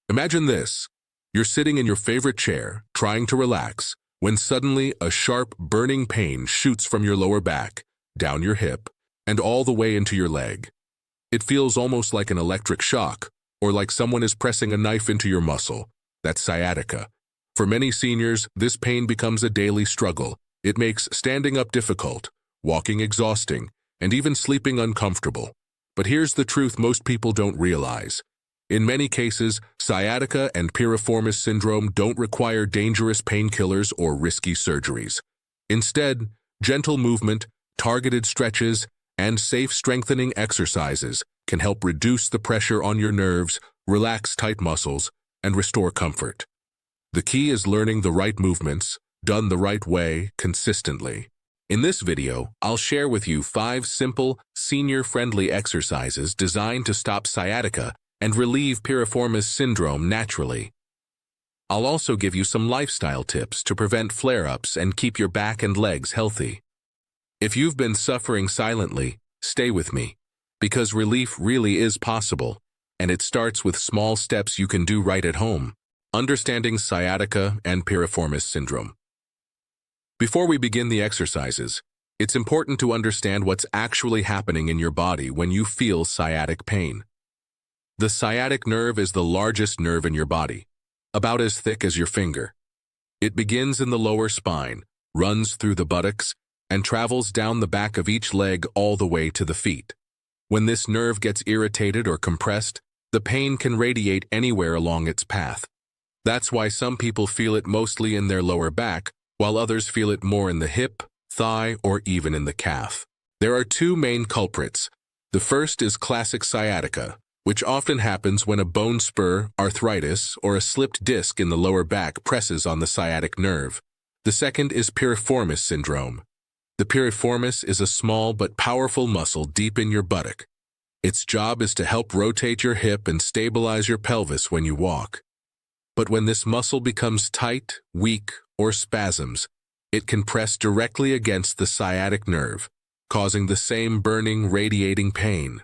Imagine this. You're sitting in your favorite chair, trying to relax, when suddenly a sharp, burning pain shoots from your lower back, down your hip, and all the way into your leg. It feels almost like an electric shock, or like someone is pressing a knife into your muscle. That's sciatica. For many seniors, this pain becomes a daily struggle. It makes standing up difficult, walking exhausting, and even sleeping uncomfortable. But here's the truth most people don't realize. In many cases, sciatica and piriformis syndrome don't require dangerous painkillers or risky surgeries. Instead, gentle movement, targeted stretches, and safe strengthening exercises can help reduce the pressure on your nerves, relax tight muscles, and restore comfort. The key is learning the right movements, done the right way, consistently. In this video, I'll share with you 5 simple, senior-friendly exercises designed to stop sciatica and relieve piriformis syndrome naturally. I'll also give you some lifestyle tips to prevent flare-ups and keep your back and legs healthy. If you've been suffering silently, stay with me, because relief really is possible, and it starts with small steps you can do right at home. Understanding sciatica and piriformis syndrome. Before we begin the exercises, it's important to understand what's actually happening in your body when you feel sciatic pain. The sciatic nerve is the largest nerve in your body, about as thick as your finger. It begins in the lower spine, runs through the buttocks, and travels down the back of each leg all the way to the feet. When this nerve gets irritated or compressed, the pain can radiate anywhere along its path. That's why some people feel it mostly in their lower back, while others feel it more in the hip, thigh, or even in the calf. There are 2 main culprits. The first is classic sciatica, which often happens when a bone spur, arthritis, or a slipped disc in the lower back presses on the sciatic nerve. The second is piriformis syndrome. The piriformis is a small but powerful muscle deep in your buttock. Its job is to help rotate your hip and stabilize your pelvis when you walk. But when this muscle becomes tight, weak, or spasms, it can press directly against the sciatic nerve, causing the same burning, radiating pain.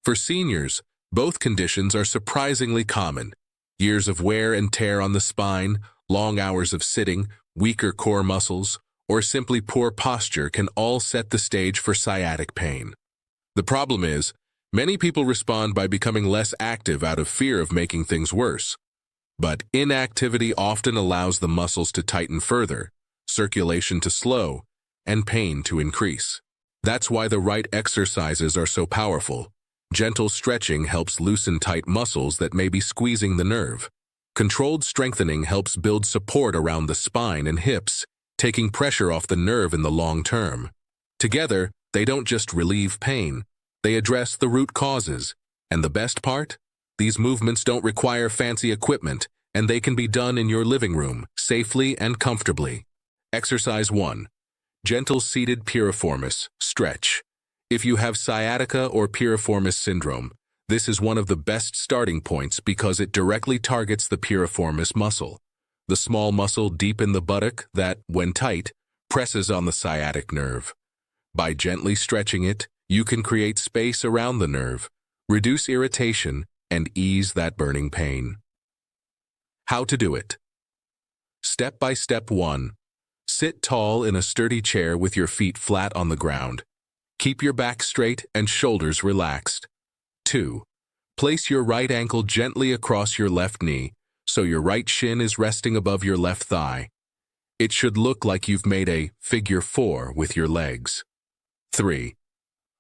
For seniors, both conditions are surprisingly common. Years of wear and tear on the spine, long hours of sitting, weaker core muscles, or simply poor posture can all set the stage for sciatic pain. The problem is, many people respond by becoming less active out of fear of making things worse. But inactivity often allows the muscles to tighten further, circulation to slow, and pain to increase. That's why the right exercises are so powerful. Gentle stretching helps loosen tight muscles that may be squeezing the nerve. Controlled strengthening helps build support around the spine and hips, taking pressure off the nerve in the long term. Together, they don't just relieve pain, they address the root causes. And the best part? These movements don't require fancy equipment, and they can be done in your living room, safely and comfortably. Exercise 1. Gentle seated piriformis, stretch. If you have sciatica or piriformis syndrome, this is one of the best starting points because it directly targets the piriformis muscle, the small muscle deep in the buttock that, when tight, presses on the sciatic nerve. By gently stretching it, you can create space around the nerve, reduce irritation, and ease that burning pain. How to do it. Step by step 1. Sit tall in a sturdy chair with your feet flat on the ground. Keep your back straight and shoulders relaxed. 2. Place your right ankle gently across your left knee so your right shin is resting above your left thigh. It should look like you've made a figure 4 with your legs. 3.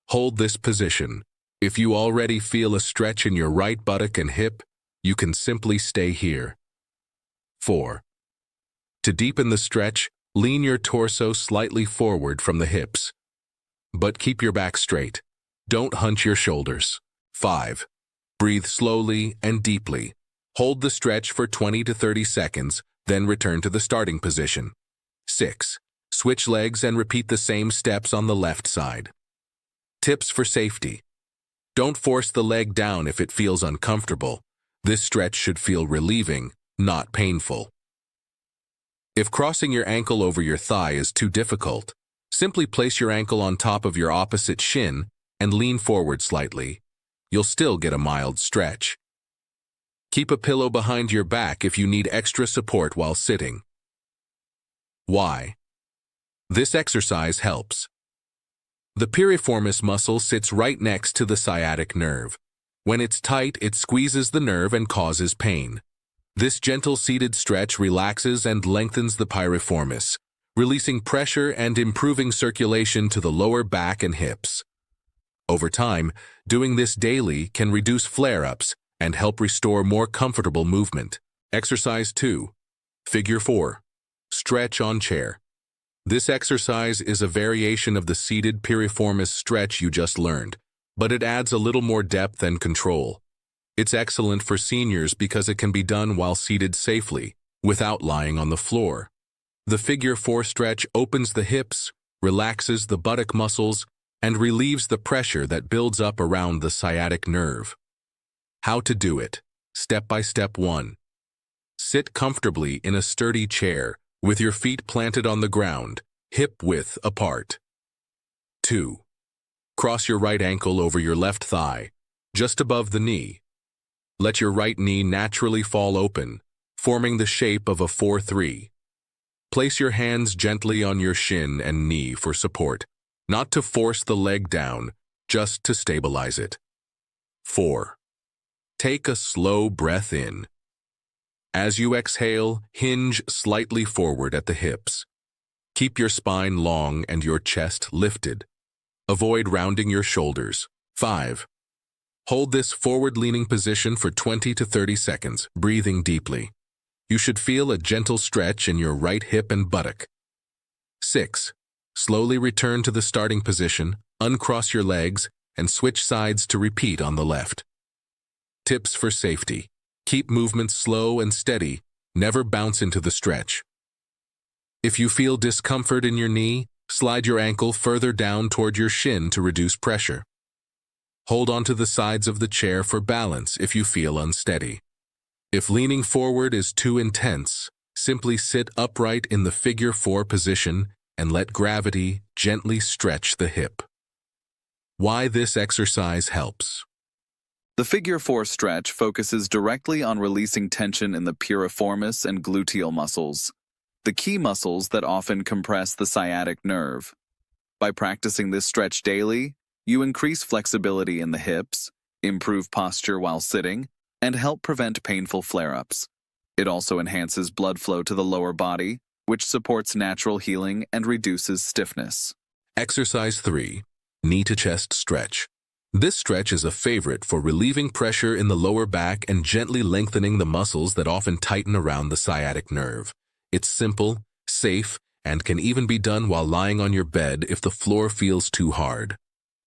Hold this position. If you already feel a stretch in your right buttock and hip, you can simply stay here. 4. To deepen the stretch, lean your torso slightly forward from the hips. But keep your back straight. Don't hunch your shoulders. 5. Breathe slowly and deeply. Hold the stretch for 20 to 30 seconds, then return to the starting position. 6. Switch legs and repeat the same steps on the left side. Tips for safety. Don't force the leg down if it feels uncomfortable. This stretch should feel relieving, not painful. If crossing your ankle over your thigh is too difficult, simply place your ankle on top of your opposite shin and lean forward slightly. You'll still get a mild stretch. Keep a pillow behind your back if you need extra support while sitting. Why? This exercise helps. The piriformis muscle sits right next to the sciatic nerve. When it's tight, it squeezes the nerve and causes pain. This gentle seated stretch relaxes and lengthens the piriformis, releasing pressure and improving circulation to the lower back and hips. Over time, doing this daily can reduce flare-ups and help restore more comfortable movement. Exercise 2. Figure 4. Stretch on chair. This exercise is a variation of the seated piriformis stretch you just learned, but it adds a little more depth and control. It's excellent for seniors because it can be done while seated safely, without lying on the floor. The Figure 4 stretch opens the hips, relaxes the buttock muscles, and relieves the pressure that builds up around the sciatic nerve. How to do it. Step by step 1. Sit comfortably in a sturdy chair, with your feet planted on the ground, hip-width apart. 2. Cross your right ankle over your left thigh, just above the knee. Let your right knee naturally fall open, forming the shape of a 4-3. Place your hands gently on your shin and knee for support, not to force the leg down, just to stabilize it. 4. Take a slow breath in. As you exhale, hinge slightly forward at the hips. Keep your spine long and your chest lifted. Avoid rounding your shoulders. 5. Hold this forward-leaning position for 20 to 30 seconds, breathing deeply. You should feel a gentle stretch in your right hip and buttock. 6. Slowly return to the starting position, uncross your legs, and switch sides to repeat on the left. Tips for safety. Keep movements slow and steady, never bounce into the stretch. If you feel discomfort in your knee, slide your ankle further down toward your shin to reduce pressure. Hold onto the sides of the chair for balance if you feel unsteady. If leaning forward is too intense, simply sit upright in the Figure 4 position and let gravity gently stretch the hip. Why this exercise helps. The Figure 4 stretch focuses directly on releasing tension in the piriformis and gluteal muscles, the key muscles that often compress the sciatic nerve. By practicing this stretch daily, you increase flexibility in the hips, improve posture while sitting, and help prevent painful flare-ups. It also enhances blood flow to the lower body, which supports natural healing and reduces stiffness. Exercise 3. Knee to chest stretch. This stretch is a favorite for relieving pressure in the lower back and gently lengthening the muscles that often tighten around the sciatic nerve. It's simple, safe, and can even be done while lying on your bed if the floor feels too hard.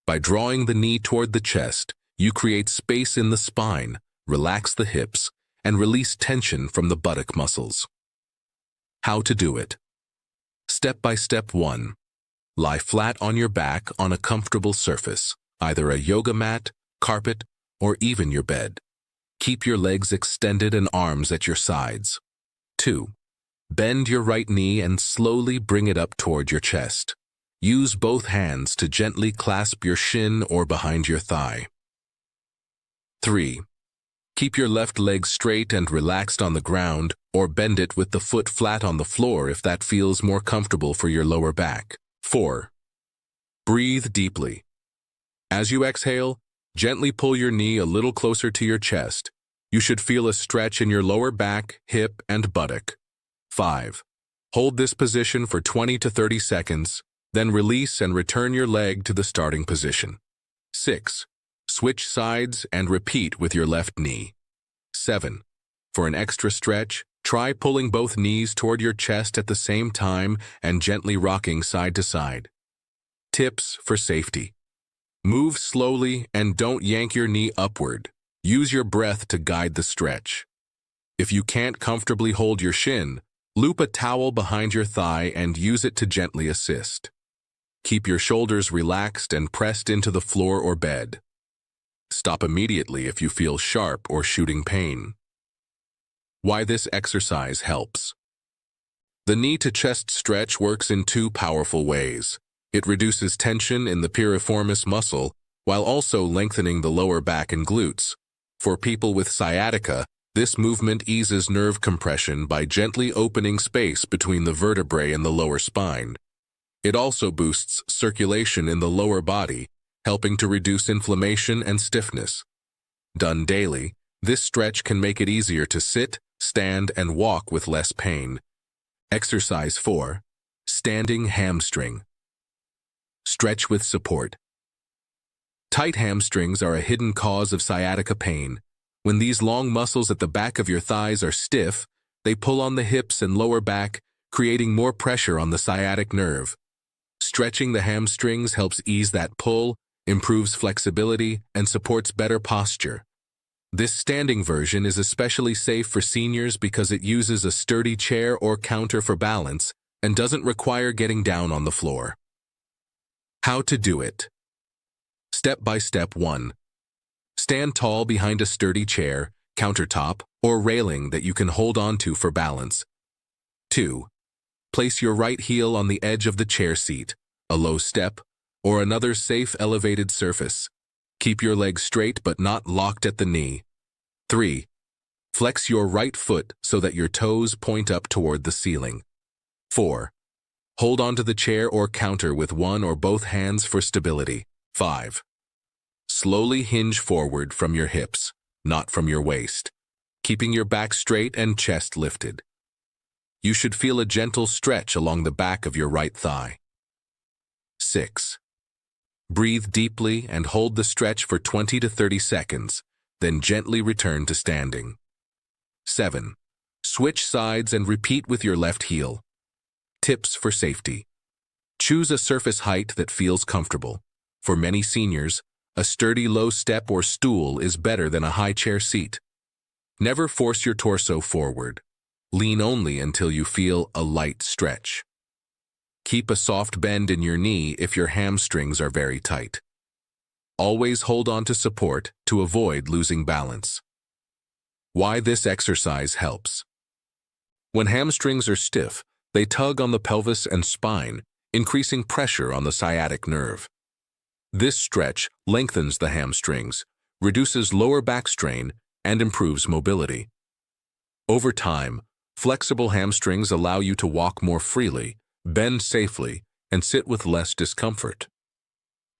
By drawing the knee toward the chest, you create space in the spine, relax the hips, and release tension from the buttock muscles. How to do it. Step by step 1. Lie flat on your back on a comfortable surface, either a yoga mat, carpet, or even your bed. Keep your legs extended and arms at your sides. 2. Bend your right knee and slowly bring it up toward your chest. Use both hands to gently clasp your shin or behind your thigh. 3. Keep your left leg straight and relaxed on the ground, or bend it with the foot flat on the floor if that feels more comfortable for your lower back. 4. Breathe deeply. As you exhale, gently pull your knee a little closer to your chest. You should feel a stretch in your lower back, hip, and buttock. 5. Hold this position for 20 to 30 seconds, then release and return your leg to the starting position. 6. Switch sides and repeat with your left knee. 7. For an extra stretch, try pulling both knees toward your chest at the same time and gently rocking side to side. Tips for safety. Move slowly and don't yank your knee upward. Use your breath to guide the stretch. If you can't comfortably hold your shin, loop a towel behind your thigh and use it to gently assist. Keep your shoulders relaxed and pressed into the floor or bed. Stop immediately if you feel sharp or shooting pain. Why this exercise helps. The knee to chest stretch works in 2 powerful ways. It reduces tension in the piriformis muscle while also lengthening the lower back and glutes. For people with sciatica, This movement eases nerve compression by gently opening space between the vertebrae and the lower spine. It also boosts circulation in the lower body, helping to reduce inflammation and stiffness. Done daily, this stretch can make it easier to sit, stand, and walk with less pain. Exercise 4. Standing hamstring. Stretch with support. Tight hamstrings are a hidden cause of sciatica pain. When these long muscles at the back of your thighs are stiff, they pull on the hips and lower back, creating more pressure on the sciatic nerve. Stretching the hamstrings helps ease that pull, improves flexibility, and supports better posture. This standing version is especially safe for seniors because it uses a sturdy chair or counter for balance and doesn't require getting down on the floor. How to do it. Step by step 1. Stand tall behind a sturdy chair, countertop, or railing that you can hold onto for balance. 2. Place your right heel on the edge of the chair seat, a low step, or another safe elevated surface. Keep your legs straight but not locked at the knee. 3. Flex your right foot so that your toes point up toward the ceiling. 4. Hold onto the chair or counter with one or both hands for stability. 5. Slowly hinge forward from your hips, not from your waist, keeping your back straight and chest lifted. You should feel a gentle stretch along the back of your right thigh. 6. Breathe deeply and hold the stretch for 20 to 30 seconds, then gently return to standing. 7. Switch sides and repeat with your left heel. Tips for safety. Choose a surface height that feels comfortable. For many seniors, a sturdy low step or stool is better than a high chair seat. Never force your torso forward. Lean only until you feel a light stretch. Keep a soft bend in your knee if your hamstrings are very tight. Always hold on to support to avoid losing balance. Why this exercise helps. When hamstrings are stiff, they tug on the pelvis and spine, increasing pressure on the sciatic nerve. This stretch lengthens the hamstrings, reduces lower back strain, and improves mobility. Over time, flexible hamstrings allow you to walk more freely, bend safely, and sit with less discomfort.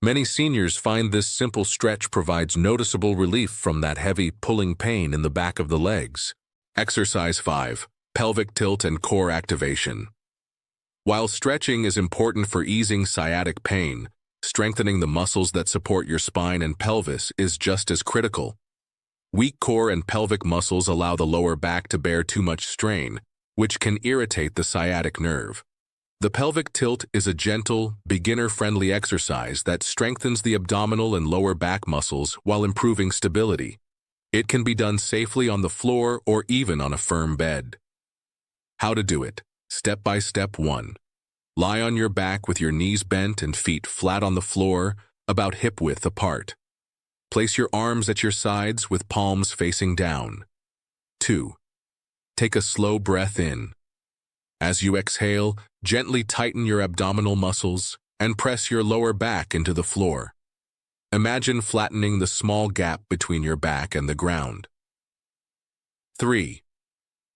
Many seniors find this simple stretch provides noticeable relief from that heavy pulling pain in the back of the legs. Exercise 5. Pelvic tilt and core activation. While stretching is important for easing sciatic pain, strengthening the muscles that support your spine and pelvis is just as critical. Weak core and pelvic muscles allow the lower back to bear too much strain, which can irritate the sciatic nerve. The pelvic tilt is a gentle, beginner-friendly exercise that strengthens the abdominal and lower back muscles while improving stability. It can be done safely on the floor or even on a firm bed. How to do it. Step by step 1. Lie on your back with your knees bent and feet flat on the floor, about hip-width apart. Place your arms at your sides with palms facing down. 2. Take a slow breath in. As you exhale, gently tighten your abdominal muscles and press your lower back into the floor. Imagine flattening the small gap between your back and the ground. 3.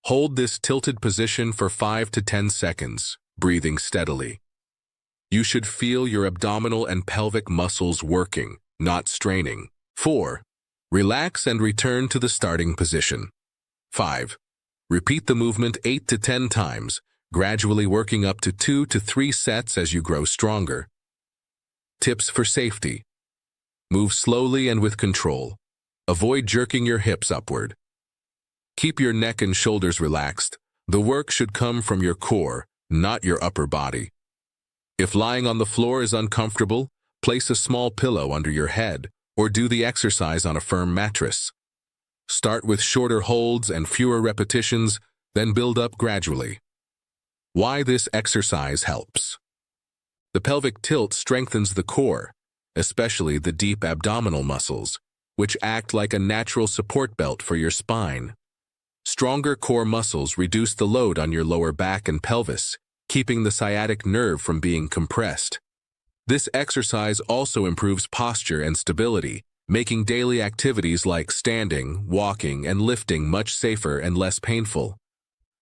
Hold this tilted position for 5 to 10 seconds, breathing steadily. You should feel your abdominal and pelvic muscles working, not straining. 4. Relax and return to the starting position. 5. Repeat the movement 8 to 10 times, gradually working up to 2 to 3 sets as you grow stronger. Tips for safety. Move slowly and with control. Avoid jerking your hips upward. Keep your neck and shoulders relaxed. The work should come from your core, not your upper body. If lying on the floor is uncomfortable, place a small pillow under your head or do the exercise on a firm mattress. Start with shorter holds and fewer repetitions, then build up gradually. Why this exercise helps. The pelvic tilt strengthens the core, especially the deep abdominal muscles, which act like a natural support belt for your spine. Stronger core muscles reduce the load on your lower back and pelvis, keeping the sciatic nerve from being compressed. This exercise also improves posture and stability, making daily activities like standing, walking, and lifting much safer and less painful.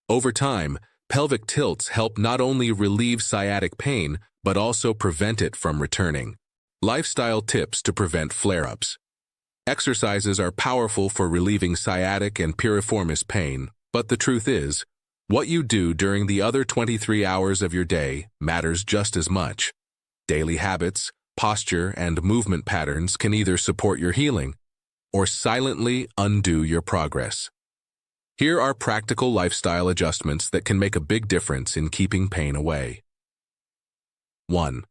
Over time, pelvic tilts help not only relieve sciatic pain, but also prevent it from returning. Lifestyle tips to prevent flare-ups. Exercises are powerful for relieving sciatic and piriformis pain, but the truth is, what you do during the other 23 hours of your day matters just as much. Daily habits, posture, and movement patterns can either support your healing or silently undo your progress. Here are practical lifestyle adjustments that can make a big difference in keeping pain away. 1.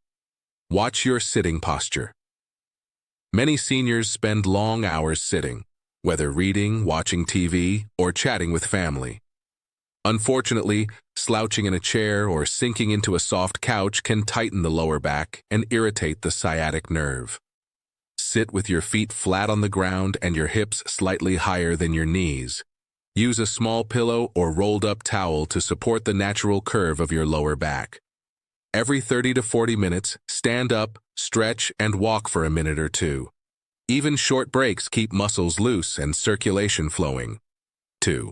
Watch your sitting posture. Many seniors spend long hours sitting, whether reading, watching TV, or chatting with family. Unfortunately, slouching in a chair or sinking into a soft couch can tighten the lower back and irritate the sciatic nerve. Sit with your feet flat on the ground and your hips slightly higher than your knees. Use a small pillow or rolled-up towel to support the natural curve of your lower back. Every 30 to 40 minutes, stand up, stretch, and walk for a minute or two. Even short breaks keep muscles loose and circulation flowing. 2.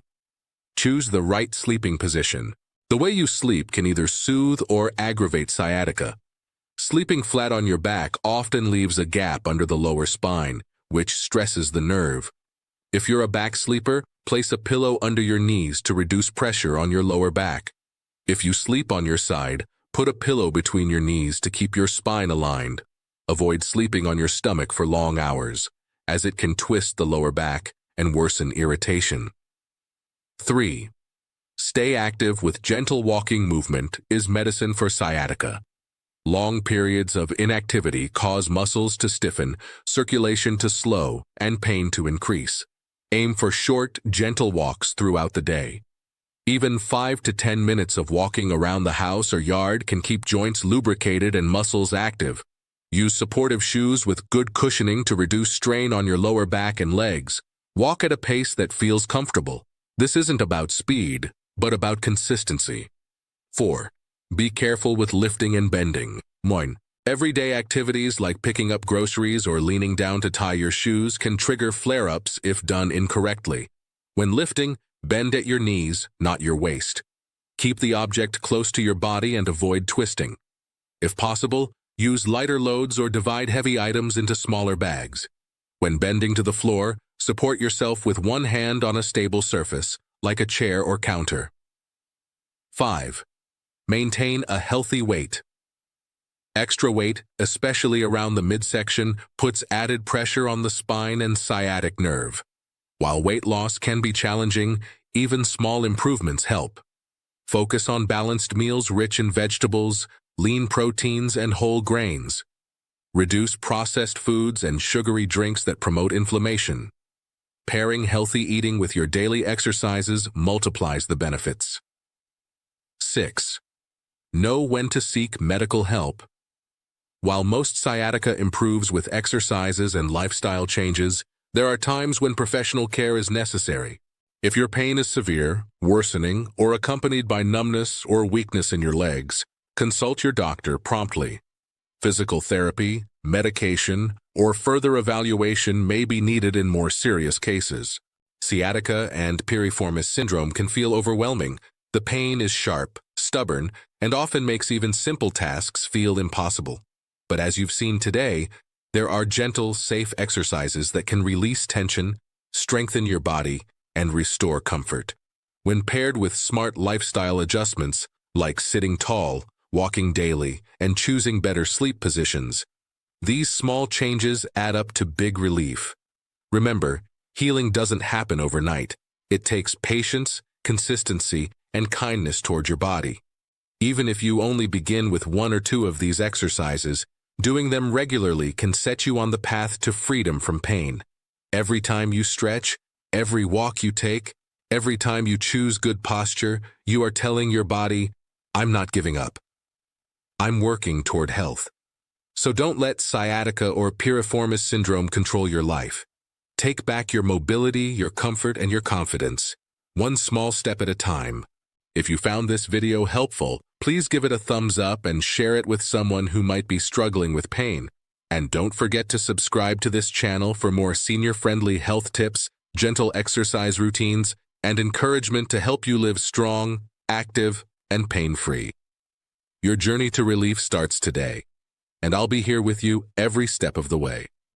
Choose the right sleeping position. The way you sleep can either soothe or aggravate sciatica. Sleeping flat on your back often leaves a gap under the lower spine, which stresses the nerve. If you're a back sleeper, place a pillow under your knees to reduce pressure on your lower back. If you sleep on your side, put a pillow between your knees to keep your spine aligned. Avoid sleeping on your stomach for long hours, as it can twist the lower back and worsen irritation. 3. Stay active with gentle walking movement is medicine for sciatica. Long periods of inactivity cause muscles to stiffen, circulation to slow, and pain to increase. Aim for short, gentle walks throughout the day. Even 5 to 10 minutes of walking around the house or yard can keep joints lubricated and muscles active. Use supportive shoes with good cushioning to reduce strain on your lower back and legs. Walk at a pace that feels comfortable. This isn't about speed, but about consistency. 4. Be careful with lifting and bending. 1. Everyday activities like picking up groceries or leaning down to tie your shoes can trigger flare-ups if done incorrectly. When lifting, bend at your knees, not your waist. Keep the object close to your body and avoid twisting. If possible, use lighter loads or divide heavy items into smaller bags. When bending to the floor, support yourself with one hand on a stable surface, like a chair or counter. 5. Maintain a healthy weight. Extra weight, especially around the midsection, puts added pressure on the spine and sciatic nerve. While weight loss can be challenging, even small improvements help. Focus on balanced meals rich in vegetables, lean proteins, and whole grains. Reduce processed foods and sugary drinks that promote inflammation. Pairing healthy eating with your daily exercises multiplies the benefits. 6. Know when to seek medical help. While most sciatica improves with exercises and lifestyle changes, there are times when professional care is necessary. If your pain is severe, worsening, or accompanied by numbness or weakness in your legs, consult your doctor promptly. Physical therapy, medication, or further evaluation may be needed in more serious cases. Sciatica and piriformis syndrome can feel overwhelming. The pain is sharp, stubborn, and often makes even simple tasks feel impossible. But as you've seen today, there are gentle, safe exercises that can release tension, strengthen your body, and restore comfort. When paired with smart lifestyle adjustments, like sitting tall, walking daily, and choosing better sleep positions, these small changes add up to big relief. Remember, healing doesn't happen overnight. It takes patience, consistency, and kindness toward your body. Even if you only begin with 1 or 2 of these exercises, doing them regularly can set you on the path to freedom from pain. Every time you stretch, every walk you take, every time you choose good posture, you are telling your body, I'm not giving up. I'm working toward health. So don't let sciatica or piriformis syndrome control your life. Take back your mobility, your comfort, and your confidence, one small step at a time. If you found this video helpful, please give it a thumbs up and share it with someone who might be struggling with pain. And don't forget to subscribe to this channel for more senior-friendly health tips, gentle exercise routines, and encouragement to help you live strong, active, and pain-free. Your journey to relief starts today, and I'll be here with you every step of the way.